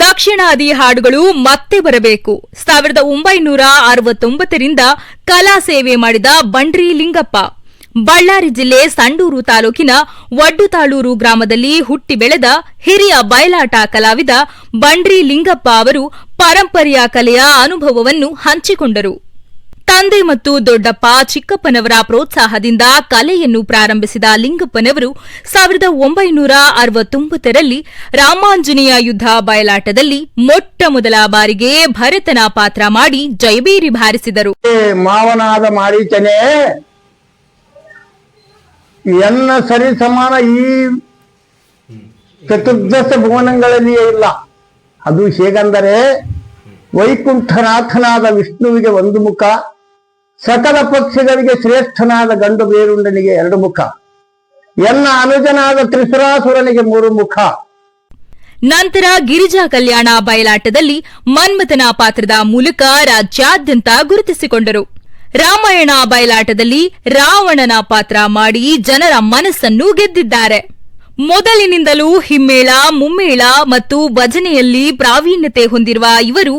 ದಕ್ಷಿಣಾದಿ ಹಾಡುಗಳು ಮತ್ತೆ ಬರಬೇಕು. 1969ರಿಂದ ಕಲಾ ಸೇವೆ ಮಾಡಿದ ಬಂಡ್ರಿ ಲಿಂಗಪ್ಪ ಬಳ್ಳಾರಿ ಜಿಲ್ಲೆ ಸಂಡೂರು ತಾಲೂಕಿನ ವಡ್ಡುತಾಳೂರು ಗ್ರಾಮದಲ್ಲಿ ಹುಟ್ಟಿ ಬೆಳೆದ ಹಿರಿಯ ಬಯಲಾಟ ಕಲಾವಿದ ಬಂಡ್ರಿ ಲಿಂಗಪ್ಪ ಅವರು ಪರಂಪರೆಯ ಕಲೆಯ ಅನುಭವವನ್ನು ಹಂಚಿಕೊಂಡರು. ತಂದೆ ಮತ್ತು ದೊಡ್ಡಪ್ಪ ಚಿಕ್ಕಪ್ಪನವರ ಪ್ರೋತ್ಸಾಹದಿಂದ ಕಲೆಯನ್ನು ಪ್ರಾರಂಭಿಸಿದ ಲಿಂಗಪ್ಪನವರು 1969ರಲ್ಲಿ ರಾಮಾಂಜನೇಯ ಯುದ್ಧ ಬಯಲಾಟದಲ್ಲಿ ಮೊಟ್ಟಮೊದಲ ಬಾರಿಗೆ ಭರತನ ಪಾತ್ರ ಮಾಡಿ ಜಯಬೇರಿ ಬಾರಿಸಿದರು. ಮಾವನಾದ ಮಾರೀಚನೆ ಎನ್ನ ಸರಿ ಸಮಾನ ಈ ಚತುರ್ದಶ ಭುವನಗಳಲ್ಲಿಯೇ ಇಲ್ಲ. ಅದು ಹೇಗೆಂದರೆ ವೈಕುಂಠನಾಥನಾದ ವಿಷ್ಣುವಿಗೆ ಒಂದು ಮುಖ, ಸಕಲ ಪಕ್ಷಗಳಿಗೆ ಶ್ರೇಷ್ಠನಾದ ಗಂಡು ಬೇರುಂಡನಿಗೆ ಎರಡು ಮುಖ, ಎನ್ನ ಅನುಜನಾದ ತ್ರಿಸುರಾಸುರನಿಗೆ ಮೂರು ಮುಖ. ನಂತರ ಗಿರಿಜಾ ಕಲ್ಯಾಣ ಬಯಲಾಟದಲ್ಲಿ ಮನ್ಮಥನ ಪಾತ್ರದ ಮೂಲಕ ರಾಜ್ಯಾದ್ಯಂತ ಗುರುತಿಸಿಕೊಂಡರು. ರಾಮಾಯಣ ಬಯಲಾಟದಲ್ಲಿ ರಾವಣನ ಪಾತ್ರ ಮಾಡಿ ಜನರ ಮನಸ್ಸನ್ನು ಗೆದ್ದಿದ್ದಾರೆ. ಮೊದಲಿನಿಂದಲೂ ಹಿಮ್ಮೇಳ, ಮುಮ್ಮೇಳ ಮತ್ತು ಭಜನೆಯಲ್ಲಿ ಪ್ರಾವೀಣ್ಯತೆ ಹೊಂದಿರುವ ಇವರು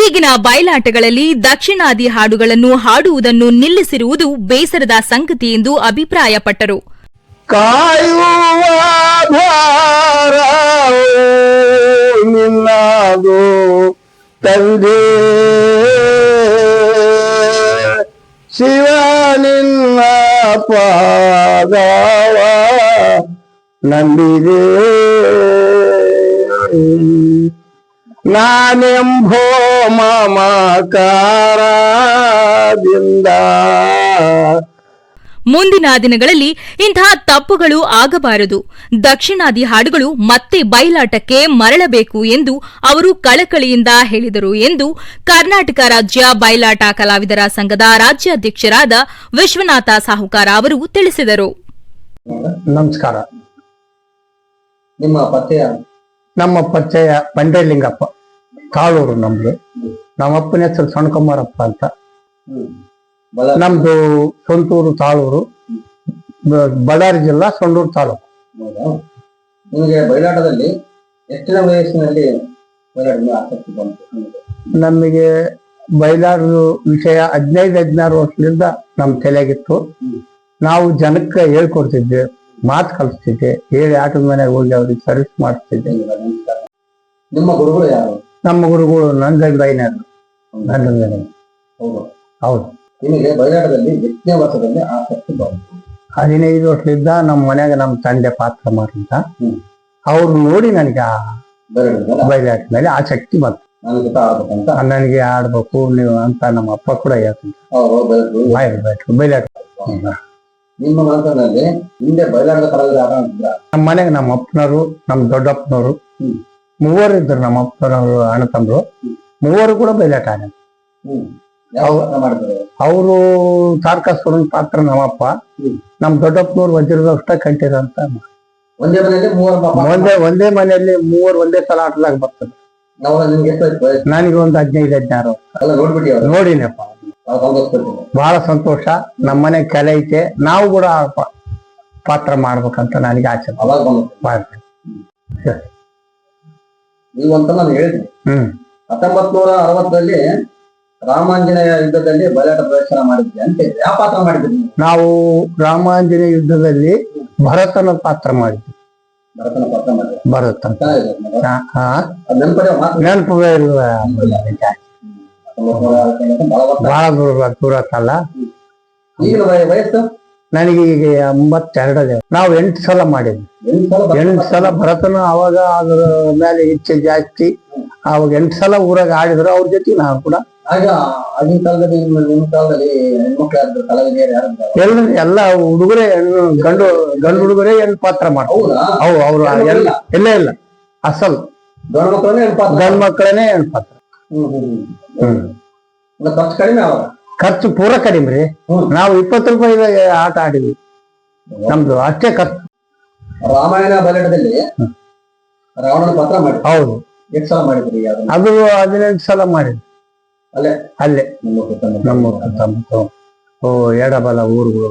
ಈಗಿನ ಬಯಲಾಟಗಳಲ್ಲಿ ದಕ್ಷಿಣಾದಿ ಹಾಡುಗಳನ್ನು ಹಾಡುವುದನ್ನು ನಿಲ್ಲಿಸಿರುವುದು ಬೇಸರದ ಸಂಗತಿ ಎಂದು ಅಭಿಪ್ರಾಯಪಟ್ಟರು. ಕಾಯುವ ನಿನ್ನದು ತಂದೆ ಶಿವ ನಿನ್ನ ಪಾದವ ನಂಬಿದೆ ನಾನೆಂಬೋ ಮಮಕಾರದಿಂದ. ಮುಂದಿನ ದಿನಗಳಲ್ಲಿ ಇಂತಹ ತಪ್ಪುಗಳು ಆಗಬಾರದು. ದಕ್ಷಿಣಾದಿ ಹಾಡುಗಳು ಮತ್ತೆ ಬಯಲಾಟಕ್ಕೆ ಮರಳಬೇಕು ಎಂದು ಅವರು ಕಳಕಳಿಯಿಂದ ಹೇಳಿದರು ಎಂದು ಕರ್ನಾಟಕ ರಾಜ್ಯ ಬಯಲಾಟ ಕಲಾವಿದರ ಸಂಘದ ರಾಜ್ಯಾಧ್ಯಕ್ಷರಾದ ವಿಶ್ವನಾಥ ಸಾಹುಕಾರ ಅವರು ತಿಳಿಸಿದರು. ನಮಸ್ಕಾರ. ನಿಮ್ಮ ಪರಿಚಯ? ನಮ್ಮ ಪರಿಚಯ ಬಂಡ್ರಿ ಲಿಂಗಪ್ಪ, ತಾಳೂರು ನಮ್ದು. ನಮ್ಮಪ್ಪನ ಹೆಸರು ಸಣ್ಕುಮಾರಪ್ಪ ಅಂತ. ನಮ್ದು ಸ್ವಂತೂರು ತಾಳೂರು, ಬಳ್ಳಾರಿ ಜಿಲ್ಲಾ ಸಂಡೂರು ತಾಲೂಕು. ನಿಮಗೆ ಬಯಲಾಟದಲ್ಲಿ ಎಷ್ಟಿನ ವಯಸ್ಸಿನಲ್ಲಿ ಆಸಕ್ತಿ ಬಂತು? ನಮಗೆ ಬಯಲಾಟದ ವಿಷಯ 15-16 ವರ್ಷದಿಂದ ನಮ್ ತಲೆಗಿತ್ತು. ನಾವು ಜನಕ್ಕೆ ಹೇಳ್ಕೊಡ್ತಿದ್ದೆ, ಮಾತು ಕಲಿಸ್ತಿದ್ದೆ, ಹೇಳಿ ಆಟದ ಮನೆಗೆ ಹೋಗಿ ಅವ್ರಿಗೆ ಸರ್ವಿಸ್ ಮಾಡಿಸ್ತಿದ್ದೆ. ನಿಮ್ಮ ಗುರುಗಳು ಯಾರು? ನಮ್ಮ ಗುರುಗಳು ನಂದಗೈನರು. ಹೌದು. ನಿಮಗೆ ಬಯಲಾಟದಲ್ಲಿ ಎಷ್ಟನೇ ವರ್ಷದಲ್ಲಿ ಆಸಕ್ತಿ ಬಂತು? 15 ವರ್ಷದಿಂದ ನಮ್ಮ ಮನ್ಯಾಗ ನಮ್ಮ ತಂದೆ ಪಾತ್ರ ಮಾಡಿದ ಅವ್ರು ನೋಡಿ ನನಗೆ ಆ ಬಯಲಾಟ ಮೇಲೆ ಆಸಕ್ತಿ ಬಂತು. ನನಗೆ ಆಡ್ಬೇಕು ನೀವು ಅಂತ ನಮ್ಮ ಅಪ್ಪ ಕೂಡ ಹೇಳ್ತಿದ್ರು ಬಯಲಾಟ. ನಿಮ್ಮ ಮನಸ್ಸಿನಲ್ಲಿ ಹಿಂದೆ ಬಯಲಾಟದ ಕಲಾವಿದ ಯಾರು ಅಂತಿದ್ರ? ನಮ್ಮ ಮನೆಗೆ ನಮ್ಮ ಅಪ್ಪನವರು, ನಮ್ಮ ದೊಡ್ಡಪ್ಪನವರು ಮೂವರು ಇದ್ರು. ನಮ್ಮ ಅಪ್ಪನವರು ಅಣ್ಣ ತಮ್ಮರು ಮೂವರು ಕೂಡ ಬಯಲಾಟ ಆಡ. ಅವರು ತಾರಕಾಸುರನ ಪಾತ್ರ ನಮ್ಮಪ್ಪ, ನಮ್ ದೊಡ್ಡಪ್ಪನವ್ರು ವಜ್ರದಷ್ಟ ಕಂಠೀರ ಅಂತ. ಒಂದೇ ಮನೆಯಲ್ಲಿ ಮೂವರು ಒಂದೇ ಸಲ ಆಟದಾಗ ಬರ್ತದೆ. ನನಗೆ ಒಂದು 15-16 ವರ್ಷ ನೋಡಿನಪ್ಪ. ಬಹಳ ಸಂತೋಷ. ನಮ್ಮ ಮನೆ ಕಲೆ ಐತೆ, ನಾವು ಕೂಡ ಪಾತ್ರ ಮಾಡ್ಬೇಕಂತ ನನಗೆ ಆಸೆ. ನೀವಂತ ನಾನು ಹೇಳಿದ್ವಿ 1960ರಲ್ಲಿ ರಾಮಾಂಜನೇಯ ಯುದ್ಧದಲ್ಲಿ ಬಯಲಾಟ ಪ್ರದರ್ಶನ ಮಾಡಿದ್ವಿ ಅಂತ. ಯಾವ ಪಾತ್ರ ಮಾಡಿದ್ವಿ? ನಾವು ರಾಮಾಂಜನೇಯ ಯುದ್ಧದಲ್ಲಿ ಭರತನ ಪಾತ್ರ ಮಾಡಿದ್ವಿ. ಭರತ ನೆನಪು ಬಹಳ ದೂರ ಆತಲ್ಲ. ವಯಸ್ಸು ನನಗೆ ಈಗ 82. ನಾವು 8 ಸಲ ಮಾಡಿದ್ವಿ. 8 ಸಲ ಭರತನ. ಅವಾಗ ಅದ್ರ ಮೇಲೆ ಇಚ್ಛೆ ಜಾಸ್ತಿ. ಅವಾಗ 8 ಸಲ ಊರಾಗ ಆಡಿದ್ರು ಅವ್ರ ಜೊತೆ ನಾವು ಕೂಡ. ಆಗ ಆಗಿನ ಕಾಲದಲ್ಲಿ ನಿಮ್ಮ ಕಾಲದಲ್ಲಿ ಹೆಣ್ಮಕ್ಳು ಕಲಾವಿದೆಯರು ಯಾರು? ಎಲ್ಲ ಹುಡುಗರೇ, ಗಂಡು ಹುಡುಗರೇ ಹೆಣ್ಣು ಪಾತ್ರ ಮಾಡ್ತಾರೆ. ಅವ್ರು ಇಲ್ಲ ಅಸಲ್ ಗಂಡು ಮಕ್ಕಳನ್ನೇ ಹೆಣ್ಣು ಪಾತ್ರ. ಖರ್ಚು ಕಡಿಮೆ. ಖರ್ಚು ಪೂರ ಕಡಿಮೆ ರೀ. ನಾವು 20 ರೂಪಾಯಿ ಆಟ ಆಡಿದ್ವಿ. ನಮ್ದು ಅಷ್ಟೇ ಖರ್ಚು. ರಾಮಾಯಣ ಬಯಲಾಟದಲ್ಲಿ ರಾವಣನ ಪಾತ್ರ ಮಾಡಿ. ಹೌದು. ಎಷ್ಟು ಸಲ ಮಾಡಿದ್ರಿ? ಅದು 15 ಸಲ ಮಾಡಿದ್ವಿ. ಅಲ್ಲೇ ನಮ್ಮ ಎಡಬಲ ಊರುಗಳು